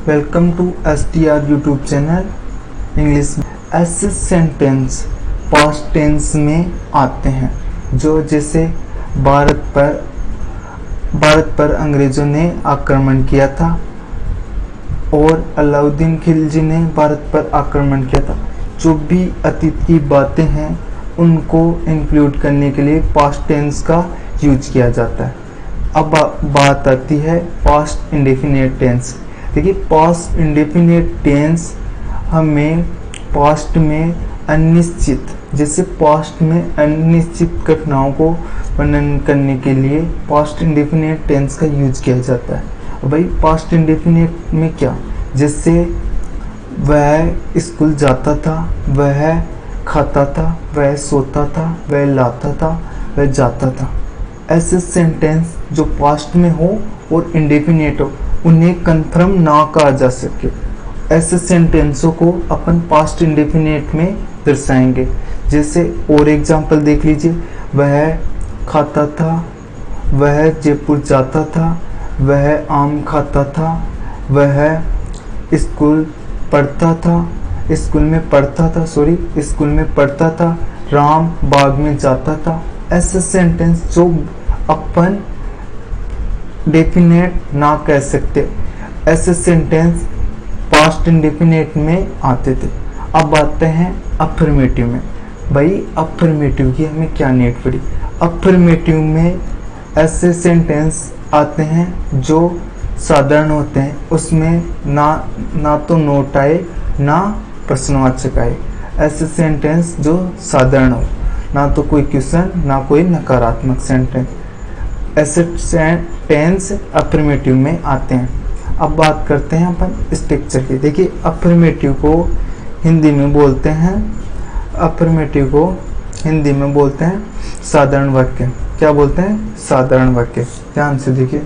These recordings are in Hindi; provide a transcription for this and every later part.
Welcome to STR YouTube channel English. ऐसे सेंटेंस पास्ट टेंस में आते हैं जो जैसे भारत पर अंग्रेज़ों ने आक्रमण किया था और अलाउद्दीन खिलजी ने भारत पर आक्रमण किया था। जो भी अतीत की बातें हैं उनको इंक्लूड करने के लिए पास्ट टेंस का यूज किया जाता है। अब बात आती है पास्ट इंडेफिनिट टेंस। देखिए, पास्ट इंडेफिनिट टेंस हमें पास्ट में अनिश्चित, जैसे पास्ट में अनिश्चित घटनाओं को वर्णन करने के लिए पास्ट इंडेफिनिट टेंस का यूज किया जाता है। अब भाई पास्ट इंडेफिनिट में क्या, जैसे वह स्कूल जाता था, वह खाता था, वह सोता था, वह लाता था, वह जाता था। ऐसे सेंटेंस जो पास्ट में हो और इंडेफिनिट हो, उन्हें कंफर्म ना कहा जा सके, ऐसे सेंटेंसों को अपन पास्ट इंडेफिनिट में दर्शाएंगे। जैसे और एग्जांपल देख लीजिए, वह खाता था, वह जयपुर जाता था, वह आम खाता था, वह स्कूल में पढ़ता था, राम बाग में जाता था। ऐसे सेंटेंस जो अपन डेफिनेट ना कह सकते, ऐसे सेंटेंस पास्ट इंडेफिनेट में आते थे। अब आते हैं अफर्मेटिव में। भाई अफर्मेटिव की हमें क्या नीड पड़ी। अफर्मेटिव में ऐसे सेंटेंस आते हैं जो साधारण होते हैं, उसमें ना तो नोट आए ना प्रश्नवाचक आए। ऐसे सेंटेंस जो साधारण हो, ना तो कोई क्वेश्चन ना कोई नकारात्मक सेंटेंस, ऐसे टेंस अफर्मेटिव में आते हैं। अब बात करते हैं अपन स्ट्रक्चर की। देखिए, अफर्मेटिव को हिंदी में बोलते हैं साधारण वाक्य। क्या बोलते हैं? साधारण वाक्य। ध्यान से देखिए,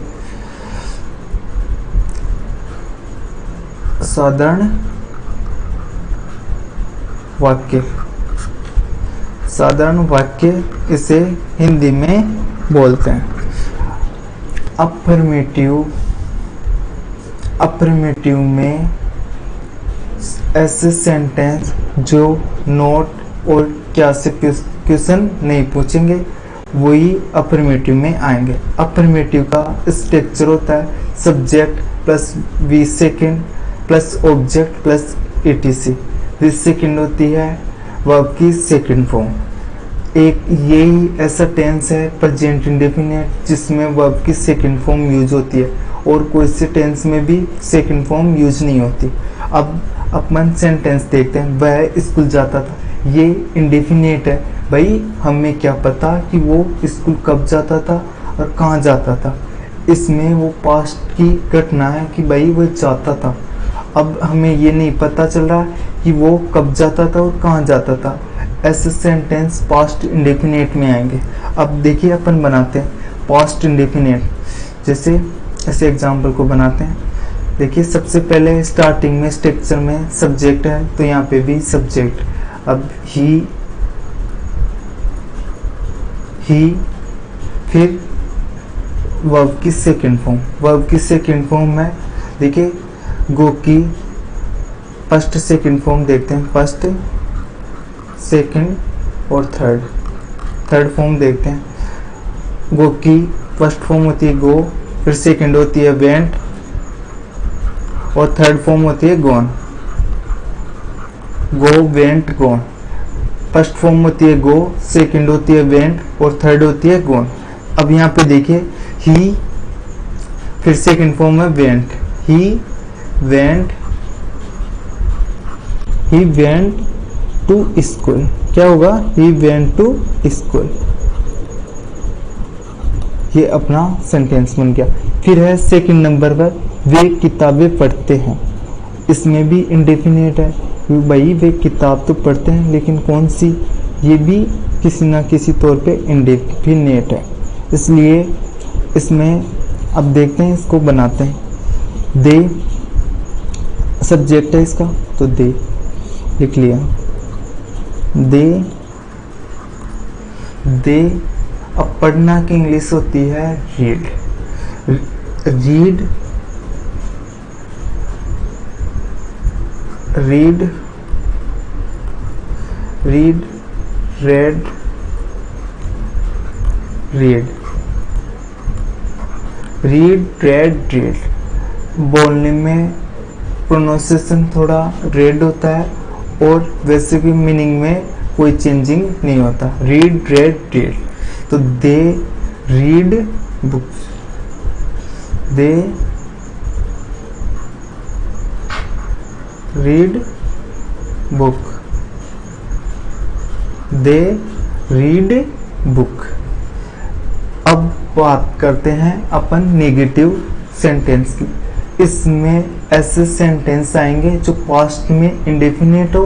साधारण वाक्य इसे हिंदी में बोलते हैं। अफर्मेटिव में ऐसे सेंटेंस जो नोट और क्या से क्वेश्चन नहीं पूछेंगे, वही अफर्मेटिव में आएंगे। अफर्मेटिव का स्ट्रक्चर होता है subject plus V second plus object plus etc। V second होती है वर्ब की सेकंड फॉर्म। एक यही ऐसा टेंस है प्रेजेंट इंडेफिनिट जिसमें वर्ब की सेकंड फॉर्म यूज होती है, और कोई से टेंस में भी सेकंड फॉर्म यूज नहीं होती। अब अपन सेंटेंस देखते हैं, वह स्कूल जाता था। ये इंडेफिनिट है। भाई हमें क्या पता कि वो स्कूल कब जाता था और कहाँ जाता था। इसमें वो पास्ट की घटना है कि भाई वो जाता था। अब हमें ये नहीं पता चल रहा कि वो कब जाता था और कहाँ जाता था। ऐसे सेंटेंस पास्ट इंडेफिनिट में आएंगे। अब देखिए, अपन बनाते हैं पास्ट इंडेफिनिट। जैसे ऐसे एग्जाम्पल को बनाते हैं। देखिए, सबसे पहले स्टार्टिंग में स्ट्रक्चर में सब्जेक्ट है, तो यहाँ पे भी सब्जेक्ट। अब ही फिर वर्ब की सेकंड फॉर्म है। देखिए, गो की फर्स्ट सेकंड फॉर्म देखते हैं, फर्स्ट सेकंड और थर्ड फॉर्म देखते हैं। गो की फर्स्ट फॉर्म होती है गो, फिर सेकंड होती है वेंट और थर्ड फॉर्म होती है gone. Go went gone. First form होती है गो, सेकंड होती है वेंट और थर्ड होती है गॉन। अब यहाँ पे देखिए, ही फिर सेकंड फॉर्म है went. He went to school. क्या होगा? He went to school. ये अपना सेंटेंस बन गया। फिर है सेकंड नंबर पर, वे किताबें पढ़ते हैं। इसमें भी इंडेफिनिट है। भाई वे किताब तो पढ़ते हैं, लेकिन कौन सी, ये भी किसी ना किसी तौर पे इंडेफिनिट है। इसलिए इसमें अब देखते हैं, इसको बनाते हैं। दे सब्जेक्ट है इसका, तो दे लिख लिया। दे अब पढ़ना की इंग्लिश होती है read. Read, read, red, read, read, red, read. बोलने में प्रोनाउंसिएशन थोड़ा रेड होता है और वैसे भी मीनिंग में कोई चेंजिंग नहीं होता। Read, red, read. तो they read books, they read book, they read book. अब बात करते हैं अपन नेगेटिव सेंटेंस की। इसमें ऐसे सेंटेंस आएंगे जो पास्ट में इंडेफिनिट हो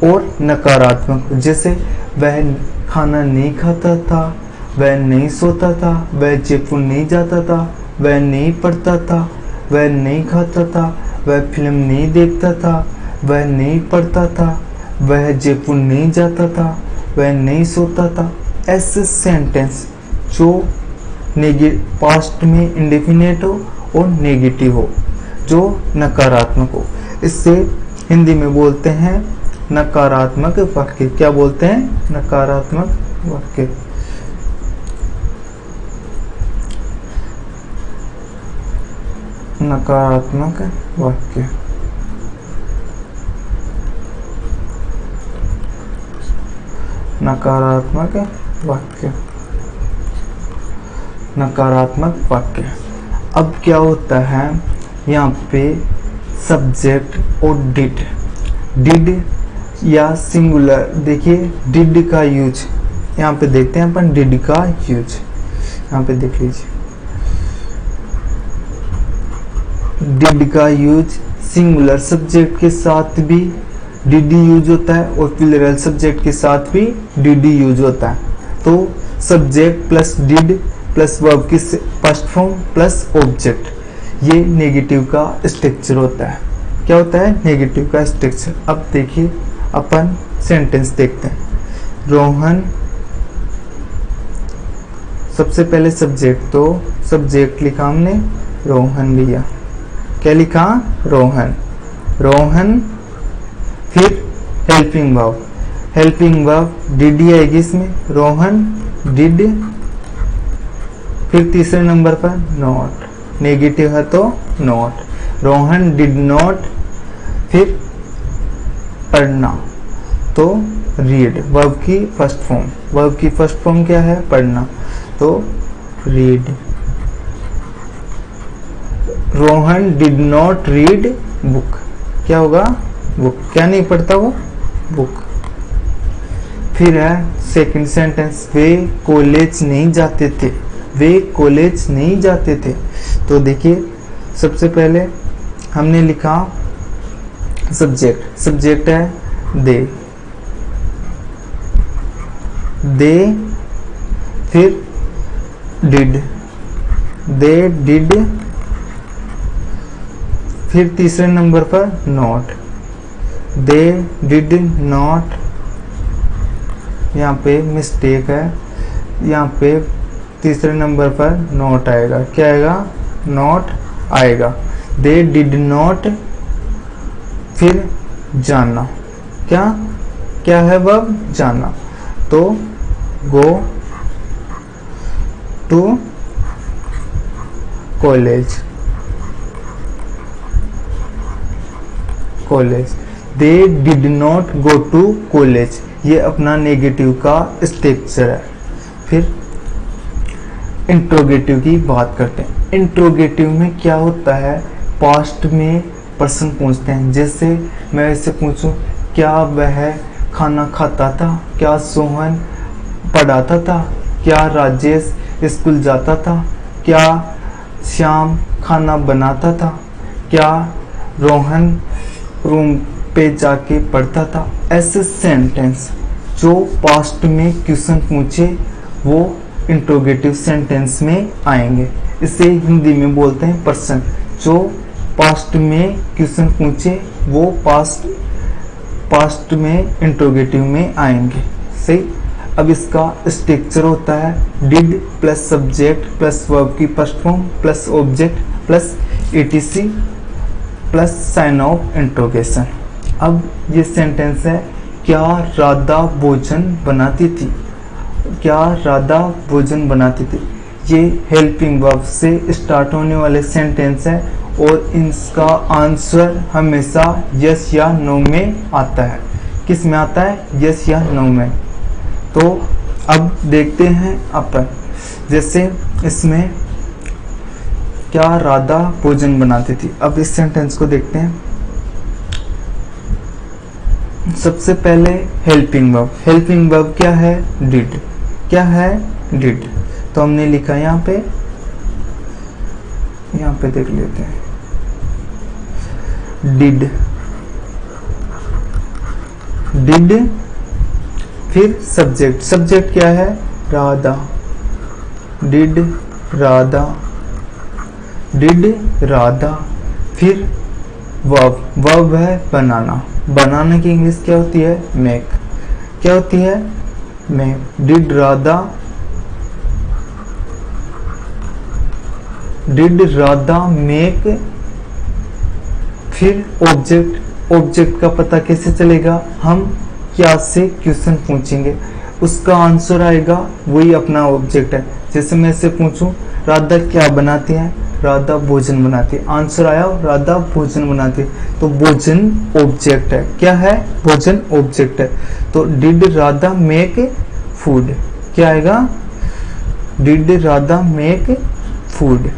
और नकारात्मक हो। जैसे वह खाना नहीं खाता था, वह नहीं सोता था, वह जयपुर नहीं जाता था, वह नहीं पढ़ता था, वह नहीं खाता था, वह फिल्म नहीं देखता था, वह नहीं पढ़ता था, वह जयपुर नहीं जाता था, वह नहीं सोता था। ऐसे सेंटेंस जो पास्ट में इंडेफिनिट हो और नेगेटिव हो, जो नकारात्मक हो, इससे हिंदी में बोलते हैं नकारात्मक वाक्य। क्या बोलते हैं? नकारात्मक वाक्य। नकारात्मक वाक्य। नकारात्मक वाक्य। नकारात्मक वाक्य। अब क्या होता है यहाँ पे सब्जेक्ट और डिड या सिंगुलर। देखिए डिड का यूज यहाँ पे देखते हैं अपन। डिड का यूज यहाँ पे देख लीजिए। डिड का यूज सिंगुलर सब्जेक्ट के साथ भी डिड यूज होता है और प्लूरल सब्जेक्ट के साथ भी डिड यूज होता है। तो subject plus did plus verb की फर्स्ट फॉर्म प्लस ऑब्जेक्ट, ये नेगेटिव का स्ट्रक्चर होता है। क्या होता है? नेगेटिव का स्ट्रक्चर। अब देखिए अपन सेंटेंस देखते हैं। रोहन, सबसे पहले सब्जेक्ट, तो सब्जेक्ट लिखा हमने रोहन लिया। क्या लिखा? रोहन। रोहन, फिर helping verb. Helping verb did he आएगी इसमें। रोहन डिड, फिर तीसरे नंबर पर नॉट। नेगेटिव है तो नॉट। रोहन डिड नॉट, फिर पढ़ना तो रीड। वर्ब की फर्स्ट फॉर्म। वर्ब की फर्स्ट फॉर्म क्या है? पढ़ना, तो read. Rohan did not read book. क्या होगा? बुक। क्या नहीं पढ़ता वो? बुक। फिर है सेकंड सेंटेंस। वे कॉलेज नहीं जाते थे। वे कॉलेज नहीं जाते थे। तो देखिए सबसे पहले हमने लिखा सब्जेक्ट। सब्जेक्ट है दे। दे, फिर डिड। दे डिड, फिर तीसरे नंबर पर नॉट। They did not. यहाँ पे मिस्टेक है, यहाँ पे तीसरे नंबर पर नॉट आएगा। क्या आएगा? नॉट आएगा। दे डिड नॉट, फिर जाना। क्या क्या है वर्ब? जाना। तो go to college. College. They did not go to college. ये अपना नेगेटिव का स्ट्रक्चर है। फिर इंट्रोगेटिव की बात करते हैं। इंट्रोगेटिव में क्या होता है? पास्ट में पर्सन पूछते हैं। जैसे मैं ऐसे पूछूं, क्या वह खाना खाता था? क्या सोहन पढ़ाता था? क्या राजेश स्कूल जाता था? क्या श्याम खाना बनाता था? क्या रोहन रूम पे जाके पढ़ता था? ऐसे सेंटेंस जो पास्ट में क्वेश्चन पूछे वो इंट्रोगेटिव सेंटेंस में आएंगे। इसे हिंदी में बोलते हैं पर्सन। जो पास्ट में क्वेश्चन पूछे वो पास्ट में इंट्रोगेटिव में आएंगे। सही। अब इसका स्ट्रक्चर होता है did plus subject plus verb की first form plus object plus E T C plus sign of interrogation. अब ये सेंटेंस है, क्या राधा भोजन बनाती थी, क्या राधा भोजन बनाती थी। ये हेल्पिंग वर्ब से स्टार्ट होने वाले सेंटेंस है और इसका आंसर हमेशा यस या नो में आता है। किस में आता है? यस या नो में। तो अब देखते हैं अपन, जैसे इसमें क्या राधा भोजन बनाती थी। अब इस सेंटेंस को देखते हैं। सबसे पहले हेल्पिंग वर्ब। हेल्पिंग वर्ब क्या है? डिड। क्या है? डिड। तो हमने लिखा यहाँ पे देख लेते हैं, डिड। डिड फिर सब्जेक्ट। सब्जेक्ट क्या है? राधा। डिड राधा। डिड राधा। फिर वर्ब। वर्ब है बनाना। बनाना की इंग्लिश क्या होती है? मेक। क्या होती है? Make. Did Radha. Did Radha make. फिर ऑब्जेक्ट। ऑब्जेक्ट का पता कैसे चलेगा? हम क्या से क्वेश्चन पूछेंगे, उसका आंसर आएगा, वही अपना ऑब्जेक्ट है। जैसे मैं से पूछूं राधा क्या बनाती है? राधा भोजन बनाती है। आंसर आया राधा भोजन बनाती है। तो भोजन ऑब्जेक्ट है। क्या है? भोजन ऑब्जेक्ट है। तो डिड राधा मेक फूड। क्या आएगा? Did Radha make food.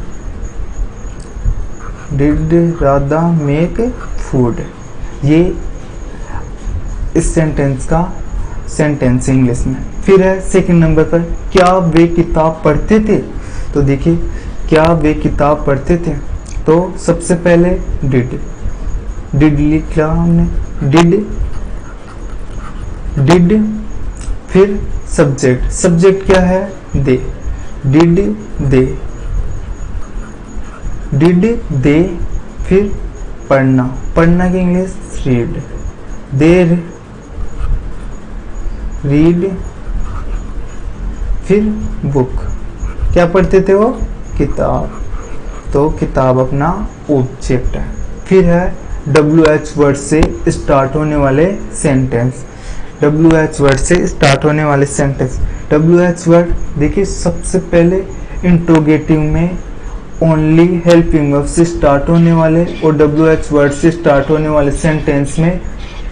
Did Radha make food. ये इस सेंटेंस का सेंटेंस इंग्लिश में। फिर है सेकंड नंबर पर, क्या वे किताब पढ़ते थे। तो देखिए, क्या वे किताब पढ़ते थे। तो सबसे पहले डिड। डिड लिखा हमने, डिड। डिड फिर सब्जेक्ट। सब्जेक्ट क्या है? दे। Did they. डिड दे फिर पढ़ना। पढ़ना की इंग्लिश रीड। दे रीड फिर बुक। क्या पढ़ते थे वो? किताब। तो किताब अपना ऑब्जेक्ट है। फिर है WH वर्ड से स्टार्ट होने वाले सेंटेंस। WH वर्ड से स्टार्ट होने वाले सेंटेंस। WH वर्ड देखिए, सबसे पहले इंट्रोगेटिव में ओनली हेल्पिंग वर्ब से स्टार्ट होने वाले और WH वर्ड से स्टार्ट होने वाले सेंटेंस में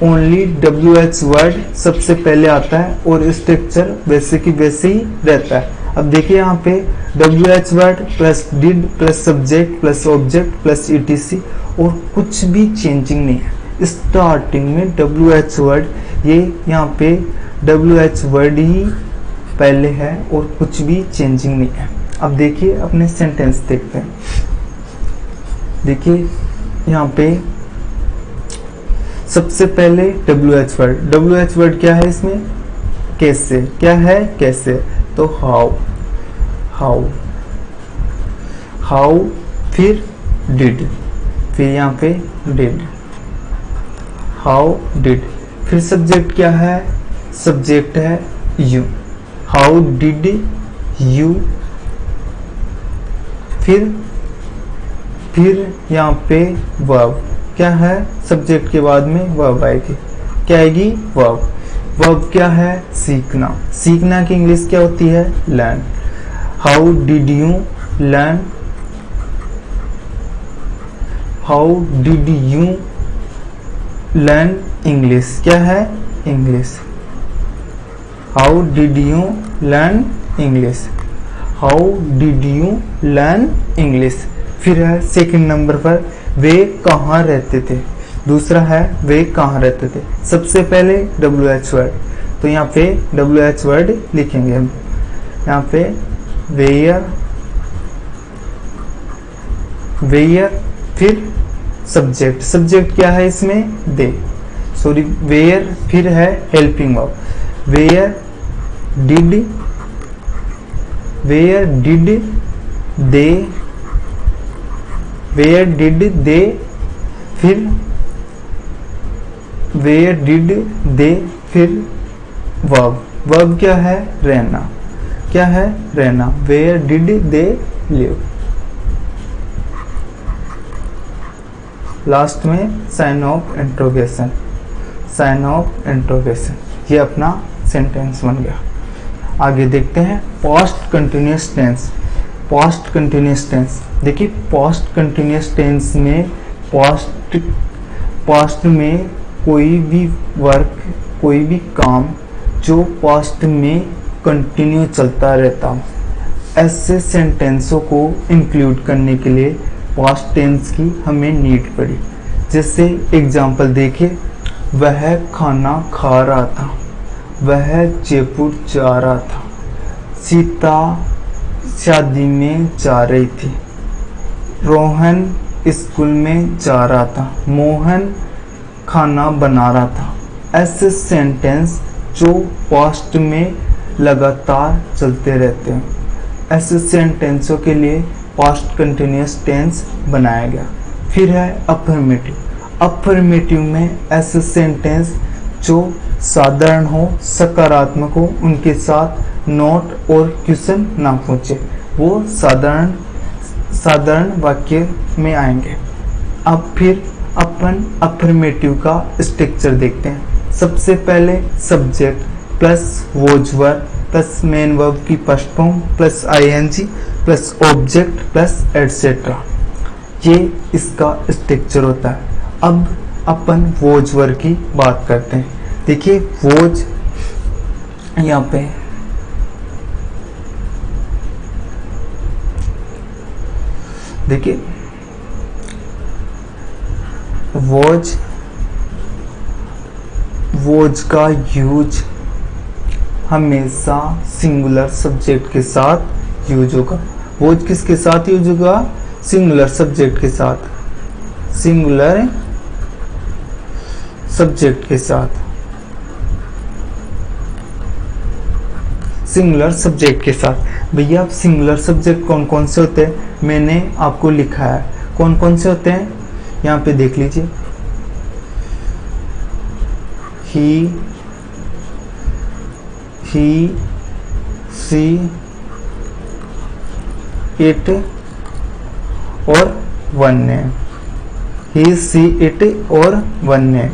ओनली WH वर्ड सबसे पहले आता है और स्ट्रक्चर वैसे की वैसे ही रहता है। अब देखिए यहाँ पे WH word plus did plus subject plus object plus ETC और कुछ भी चेंजिंग नहीं है। स्टार्टिंग में WH वर्ड, ये यहाँ पे WH वर्ड ही पहले है और कुछ भी चेंजिंग नहीं है। अब देखिए अपने सेंटेंस देखते हैं। देखिए यहाँ पे सबसे पहले WH वर्ड। WH वर्ड क्या है इसमें? कैसे। क्या है? कैसे। तो हाउ। हाउ। हाउ फिर डिड। फिर यहाँ पे डिड। How did. फिर सब्जेक्ट क्या है? सब्जेक्ट है यू। How did you. फिर यहाँ पे वर्ब। क्या है? सब्जेक्ट के बाद में वर्ब आएगी। क्या आएगी? वर्ब। वर्ब क्या है? सीखना। सीखना की इंग्लिश क्या होती है? Learn. How did you learn. How did you learn English. क्या है? English. How did you learn English. How did you learn English. फिर है सेकंड नंबर पर, वे कहाँ रहते थे। दूसरा है वे कहाँ रहते थे। सबसे पहले WH वर्ड। तो यहाँ पे WH वर्ड लिखेंगे हम। यहाँ पे वेयर। वेयर फिर सब्जेक्ट। सब्जेक्ट क्या है इसमें? दे। सॉरी, वेयर फिर है helping verb. Where did. Where did they. Where did they फिर वेयर डिड दे फिर वर्ब। वर्ब क्या है? रहना। क्या है? रहना। Where did they live. Last में sign of interrogation. Sign of interrogation. ये अपना सेंटेंस बन गया। आगे देखते हैं past continuous tense. Past continuous tense, देखिए पास्ट कंटिन्यूअस टेंस में पास्ट में कोई भी वर्क, कोई भी काम जो पास्ट में कंटिन्यू चलता रहता हो, ऐसे सेंटेंसों को इंक्लूड करने के लिए पास्ट टेंस की हमें नीड पड़ी। जैसे एग्जांपल देखिए, वह खाना खा रहा था, वह जयपुर जा रहा था, सीता शादी में जा रही थी, रोहन स्कूल में जा रहा था, मोहन खाना बना रहा था। ऐसे सेंटेंस जो पास्ट में लगातार चलते रहते हैं, ऐसे सेंटेंसों के लिए पास्ट कंटिन्यूअस टेंस बनाया गया। फिर है अफर्मेटिव। अफर्मेटिव में ऐसे सेंटेंस जो साधारण हो, सकारात्मक हो, उनके साथ नोट और क्वेश्चन ना पूछे, वो साधारण वाक्य में आएंगे। अब फिर अपन अफर्मेटिव का स्ट्रक्चर देखते हैं। सबसे पहले subject plus was verb plus main verb की first form plus I N G plus object plus etcetera, ये इसका स्ट्रक्चर होता है। अब अपन वॉज वर्ब की बात करते हैं। देखिए वॉज यहाँ पे देखिए वॉज का यूज हमेशा सिंगुलर सब्जेक्ट के साथ यूज होगा। वॉज किसके साथ यूज होगा? सिंगुलर सब्जेक्ट के साथ, सिंगुलर सब्जेक्ट के साथ, सिंगुलर सब्जेक्ट के साथ। भैया सिंगुलर सब्जेक्ट कौन कौन से होते हैं, मैंने आपको लिखा है कौन कौन से होते हैं, यहाँ पे देख लीजिए। ही, सी, इट और one name. He, she, it और वन नेम,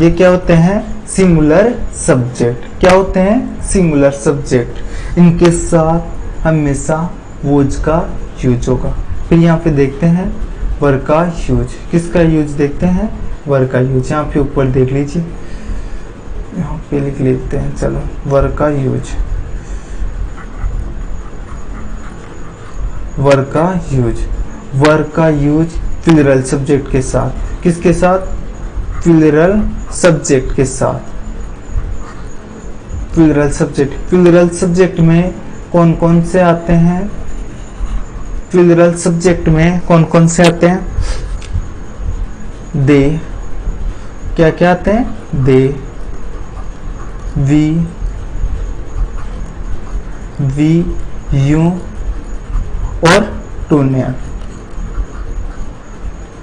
ये क्या होते हैं? Singular subject. क्या होते हैं? Singular subject. इनके साथ हमेशा वॉज का यूज होगा। फिर यहाँ पे देखते हैं वर का यूज। किसका यूज देखते हैं? वर का यूज। यहाँ पे ऊपर देख लीजिए, यहाँ पे लिख लेते हैं, चलो वर का यूज। वर का यूज, वर का यूज प्लूरल सब्जेक्ट के साथ। किसके साथ? प्लूरल सब्जेक्ट के साथ। प्लूरल सब्जेक्ट, प्लूरल सब्जेक्ट में कौन कौन से आते हैं? प्लूरल सब्जेक्ट में कौन कौन से आते हैं? दे, क्या क्या आते हैं? दे, वी, यू और टू नेम,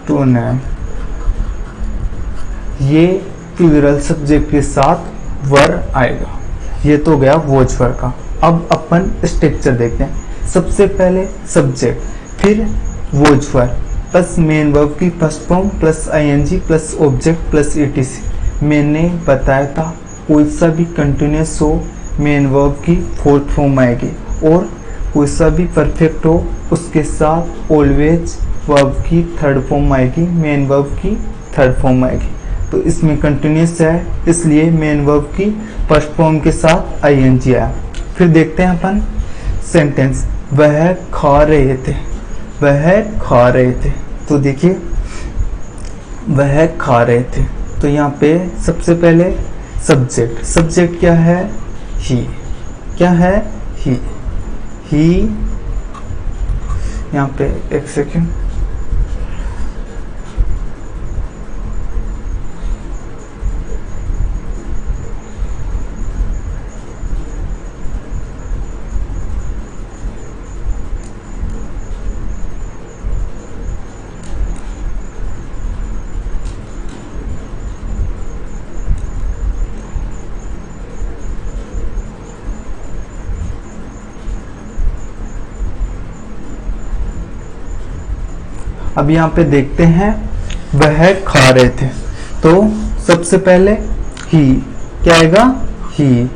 टू नेम। ये प्लूरल सब्जेक्ट के साथ वर आएगा। ये तो गया वॉज वर का। अब अपन स्ट्रक्चर देखते हैं। सबसे पहले सब्जेक्ट, फिर was were plus main verb की first form plus I N G plus object plus E T C. मैंने बताया था कोई सा भी कंटिन्यूअस हो मेन वर्ब की फोर्थ फॉर्म आएगी, और कोई सा भी परफेक्ट हो उसके साथ ऑलवेज वर्ब की थर्ड फॉर्म आएगी, मेन वर्ब की थर्ड फॉर्म आएगी। तो इसमें कंटिन्यूअस है, इसलिए मेन वर्ब की फर्स्ट फॉर्म के साथ आईएनजी आया। फिर देखते हैं अपन सेंटेंस, वह खा रहे थे, वह खा रहे थे। तो देखिए वह खा रहे थे, तो यहाँ पे सबसे पहले सब्जेक्ट, सब्जेक्ट क्या है? ही। क्या है? ही। यहाँ पे एक सेकेंड, अब यहाँ पे देखते हैं वह खा रहे थे। तो सबसे पहले ही, क्या आएगा, ही,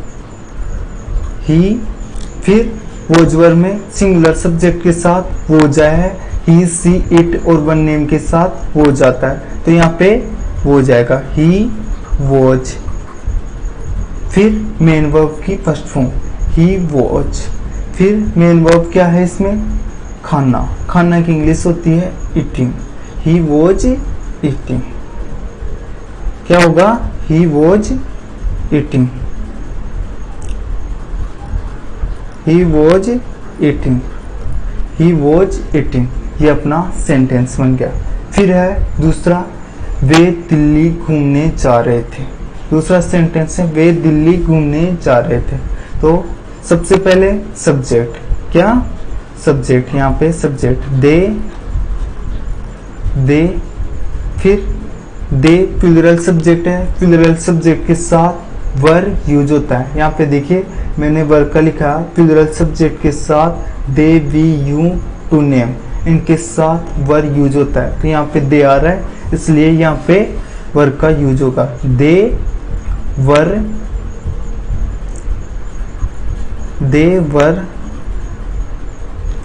फिर वोजवर में सिंगुलर सब्जेक्ट के साथ वो जाए, ही, सी, इट और वन नेम के साथ वो जाता है, तो यहाँ पे वो जाएगा ही वॉज। फिर मेन वर्ब की फर्स्ट फॉर्म ही वॉज। फिर मेन वर्ब क्या है इसमें, खाना, खाना की इंग्लिश होती है ईटिंग, ही वॉज ईटिंग। क्या होगा, he was eating, he was eating, he was eating. ये अपना सेंटेंस बन गया। फिर है दूसरा, वे दिल्ली घूमने जा रहे थे। दूसरा सेंटेंस है वे दिल्ली घूमने जा रहे थे। तो सबसे पहले सब्जेक्ट, क्या, सब्जेक्ट, यहाँ पे सब्जेक्ट दे, फिर दे प्लूरल सब्जेक्ट है, प्लूरल सब्जेक्ट के साथ वर यूज होता है। यहाँ पे देखिए मैंने वर का लिखा, प्लूरल सब्जेक्ट के साथ दे, वी, यू, टू नेम, इनके साथ वर यूज होता है। तो यहाँ पे दे आ रहा है, इसलिए यहाँ पे वर का यूज होगा, दे वर।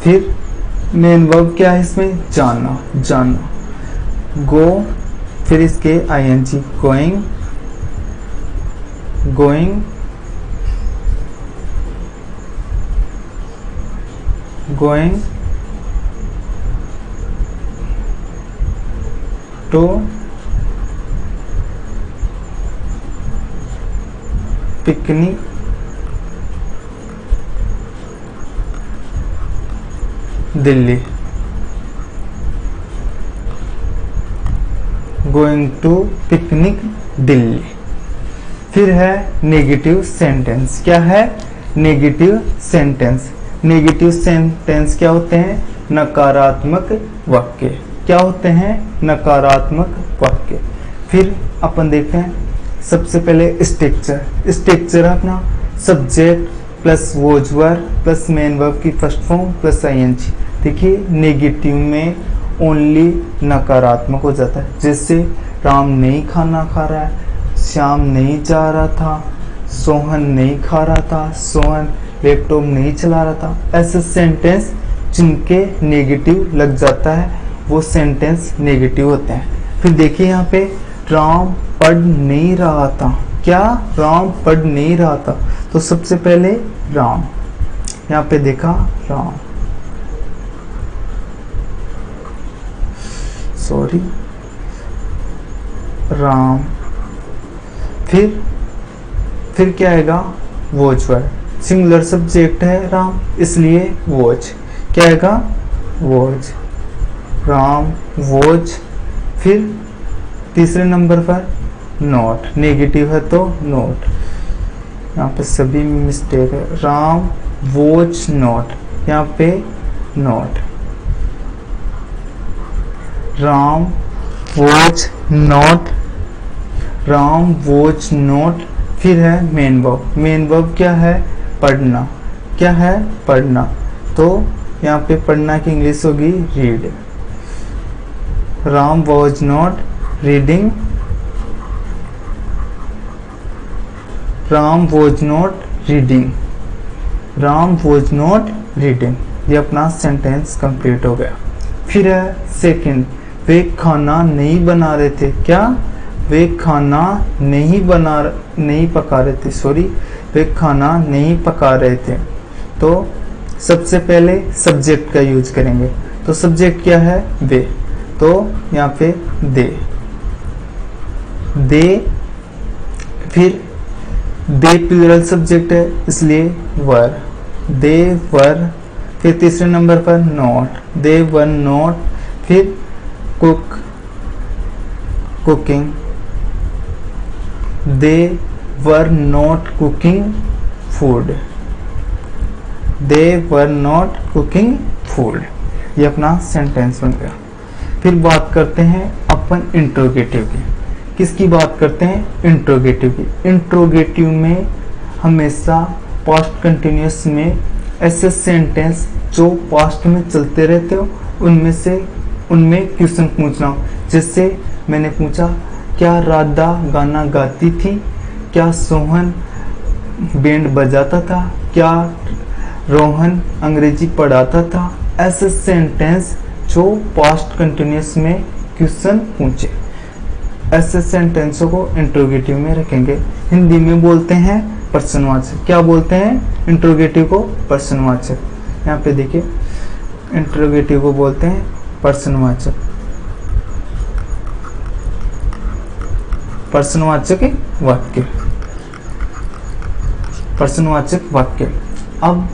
फिर मेन वर्ब क्या है इसमें, जाना, गो, फिर इसके ING, going to picnic Delhi, going to picnic Delhi. फिर है नेगेटिव सेंटेंस, क्या है, नेगेटिव सेंटेंस। नेगेटिव सेंटेंस क्या होते हैं, नकारात्मक वाक्य, क्या होते हैं, नकारात्मक वाक्य। फिर अपन देखते हैं सबसे पहले स्ट्रक्चर अपना subject plus was were plus main verb की फर्स्ट फॉर्म प्लस आईएनजी। देखिए नेगेटिव में ओनली नकारात्मक हो जाता है, जैसे राम नहीं खाना खा रहा है, श्याम नहीं जा रहा था, सोहन नहीं खा रहा था, सोहन लैपटॉप नहीं चला रहा था। ऐसे सेंटेंस जिनके नेगेटिव लग जाता है वो सेंटेंस नेगेटिव होते हैं। फिर देखिए यहाँ पे राम पढ़ नहीं रहा था, क्या, राम पढ़ नहीं रहा था, तो सबसे पहले राम, यहाँ पे देखा राम, सॉरी राम। फिर क्या आएगा, वॉचवर, सिंगुलर सब्जेक्ट है राम, इसलिए वॉच, क्या आएगा, वॉच, राम वॉच। फिर तीसरे नंबर पर नॉट, नेगेटिव है तो नॉट, यहाँ पे सभी मिस्टेक है, राम वॉच नॉट, यहाँ पे not, Ram watch not, Ram watch not. फिर है मेन वर्ब, मेन वर्ब क्या है, पढ़ना, क्या है, पढ़ना, तो यहाँ पे पढ़ना की इंग्लिश होगी read, Ram was not reading, Ram was not reading, Ram was not reading. ये अपना सेंटेंस कंप्लीट हो गया। फिर है सेकंड, वे खाना नहीं बना रहे थे, क्या, वे खाना नहीं पका रहे थे, सॉरी, वे खाना नहीं पका रहे थे। तो सबसे पहले सब्जेक्ट का यूज करेंगे, तो सब्जेक्ट क्या है, वे, तो यहाँ पे दे, फिर दे प्लूरल सब्जेक्ट है इसलिए वर, दे वर। फिर तीसरे नंबर पर नॉट, दे वर नॉट। फिर cooking, they were not cooking food, they were not cooking food. ये अपना सेंटेंस बन गया। फिर बात करते हैं अपन इंट्रोगेटिव की, किसकी बात करते हैं, इंट्रोगेटिव की। इंट्रोगेटिव में हमेशा पास्ट कंटिन्यूअस में ऐसे सेंटेंस जो पास्ट में चलते रहते हो उनमें क्वेश्चन पूछना हो। जैसे मैंने पूछा क्या राधा गाना गाती थी? क्या सोहन बैंड बजाता था? क्या रोहन अंग्रेजी पढ़ाता था? ऐसे सेंटेंस जो पास्ट कंटिन्यूस में क्वेश्चन पूछे, ऐसे सेंटेंसों को इंट्रोगेटिव में रखेंगे। हिंदी में बोलते हैं प्रश्नवाचक। क्या बोलते हैं? इंट्रोगेटिव को प्रश्नवाचक। यहाँ पे देखिए, इंट्रोगेटिव को बोलते हैं प्रश्नवाचक। प्रश्नवाचक वाक्य, प्रश्नवाचक वाक्य। अब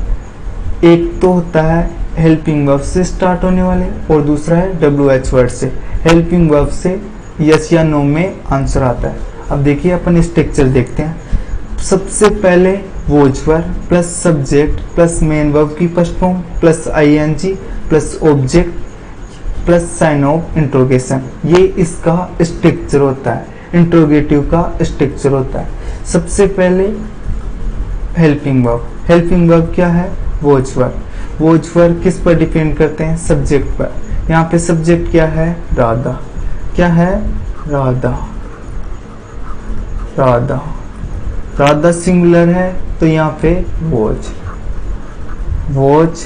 एक तो होता है हेल्पिंग वर्ब से स्टार्ट होने वाले और दूसरा है WH वर्ड से। हेल्पिंग वर्ब से यस या नो में आंसर आता है। अब देखिए अपन स्ट्रक्चर देखते हैं। सबसे पहले was verb plus subject plus main verb की first form plus ING plus object plus sign of interrogation, ये इसका स्ट्रक्चर होता है, इंट्रोगेटिव का स्ट्रक्चर होता है। सबसे पहले हेल्पिंग वर्ब। हेल्पिंग वर्ब क्या है? Was verb. वॉज वर्ब किस पर डिपेंड करते हैं? सब्जेक्ट पर। यहाँ पे सब्जेक्ट क्या है? राधा। क्या है? राधा। राधा, राधा सिंगुलर है तो यहाँ पे वॉज, वॉज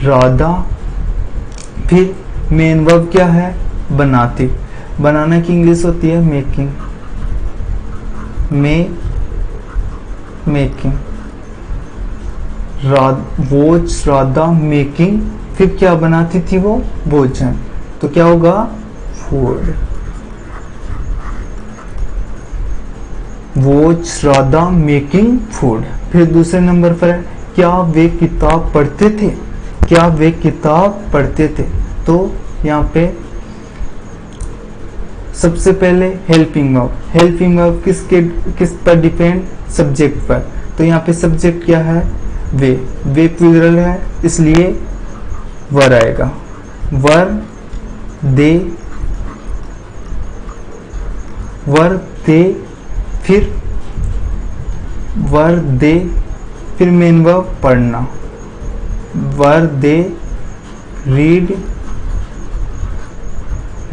राधा। फिर मेन वर्ब क्या है? बनाती। बनाना की इंग्लिश होती है making. Making. Was Radha making, फिर क्या बनाती थी वो? भोजन। तो क्या होगा? Food. Was Radha making food. फिर दूसरे नंबर पर है क्या वे किताब पढ़ते थे? क्या वे किताब पढ़ते थे? तो यहाँ पे सबसे पहले हेल्पिंग वर्ब। हेल्पिंग वर्ब किस पर डिपेंड? सब्जेक्ट पर। तो यहाँ पे सब्जेक्ट क्या है? वे प्लूरल है इसलिए वर आएगा। वर दे, वर दे, फिर वर दे, फिर मेन वर्ब पढ़ना। Were they read,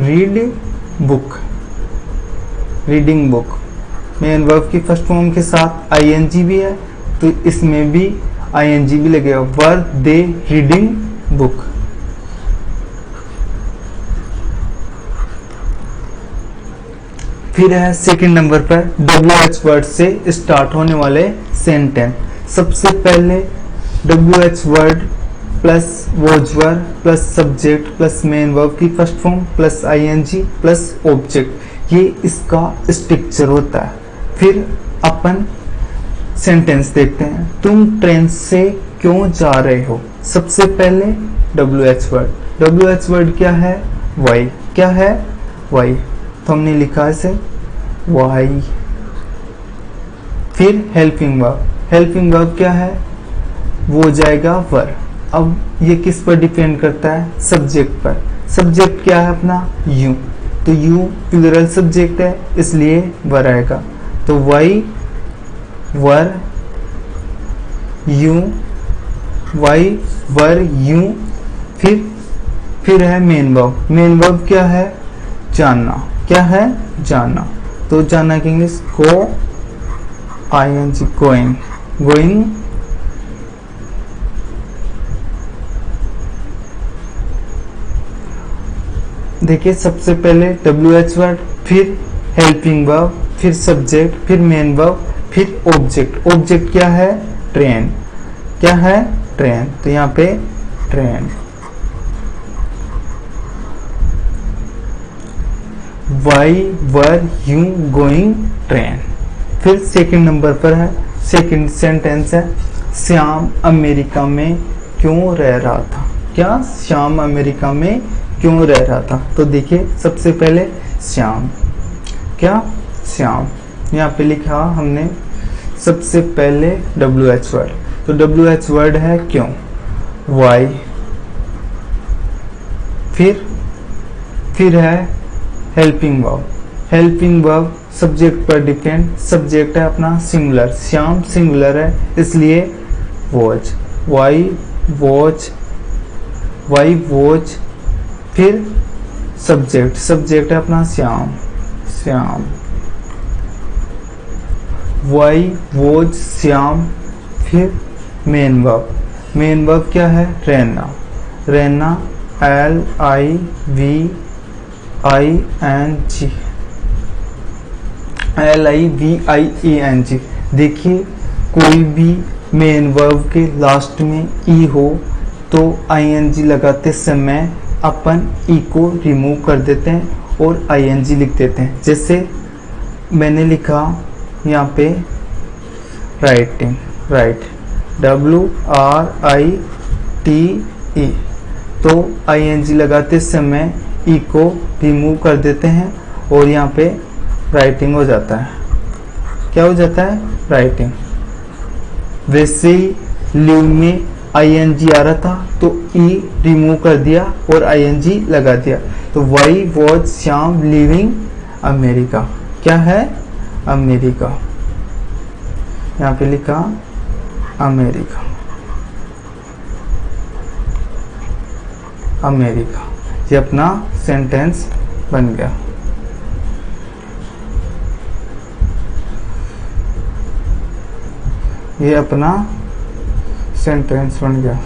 read book, reading book. Main verb की फर्स्ट फॉर्म के साथ ING भी है तो इसमें भी ING भी लगेगा। Were they reading book. फिर है सेकंड नंबर पर WH वर्ड से स्टार्ट होने वाले सेंटेंस। सबसे पहले WH word plus was verb plus subject plus main verb की first form plus ING plus object, ये इसका स्ट्रक्चर होता है। फिर अपन सेंटेंस देखते हैं। तुम ट्रेन से क्यों जा रहे हो? सबसे पहले WH वर्ड। WH वर्ड क्या है? वाई। क्या है? वाई। तो हमने लिखा है इसे वाई। फिर हेल्पिंग वर्ब। हेल्पिंग वर्ब क्या है? वो हो जाएगा वर। अब ये किस पर डिपेंड करता है? सब्जेक्ट पर। सब्जेक्ट क्या है अपना? यू। तो यू प्लूरल सब्जेक्ट है इसलिए वर आएगा। तो why were you, why were you. फिर है मेन वर्ब। मेन वर्ब क्या है? जाना। क्या है? जाना। तो जाना की इंग्लिश गो, ING गोइंग, गोइंग। देखिए सबसे पहले WH वर्ड, फिर हेल्पिंग वर्ब, फिर सब्जेक्ट, फिर मेन वर्ब, फिर ऑब्जेक्ट। ऑब्जेक्ट क्या है? ट्रेन। क्या है? ट्रेन। तो यहाँ पे train. Why were you going train. फिर सेकंड नंबर पर है, सेकंड सेंटेंस है श्याम अमेरिका में क्यों रह रहा था? क्या? श्याम अमेरिका में क्यों रह रहा था? तो देखिए सबसे पहले श्याम। क्या? श्याम। यहाँ पे लिखा हमने सबसे पहले WH वर्ड। तो WH वर्ड है क्यों, वाई। फिर है helping verb. Helping verb subject पर डिपेंड। सब्जेक्ट है अपना सिंगुलर, श्याम सिंगुलर है इसलिए was, why was, why was. फिर सब्जेक्ट, सब्जेक्ट है अपना श्याम, श्याम। Why was Shyam. फिर मेन वर्ब, मेन वर्ब क्या है? रहना। रहना LIVING, LIVIENG। देखिए कोई भी मेन वर्ब के लास्ट में ई हो तो ING लगाते समय अपन ई को रिमूव कर देते हैं और ING लिख देते हैं। जैसे मैंने लिखा यहाँ पे राइटिंग, राइट WRITE, तो ING लगाते समय ई को रिमूव कर देते हैं और यहाँ पे राइटिंग हो जाता है। क्या हो जाता है? राइटिंग। वैसे ही लिव में ING आ रहा था तो ई रिमूव कर दिया और ING लगा दिया। तो Y was Shyam living America. क्या है? अमेरिका। यहाँ पे लिखा अमेरिका, अमेरिका। ये अपना सेंटेंस बन गया। ये अपना सेंटेंस बन गया।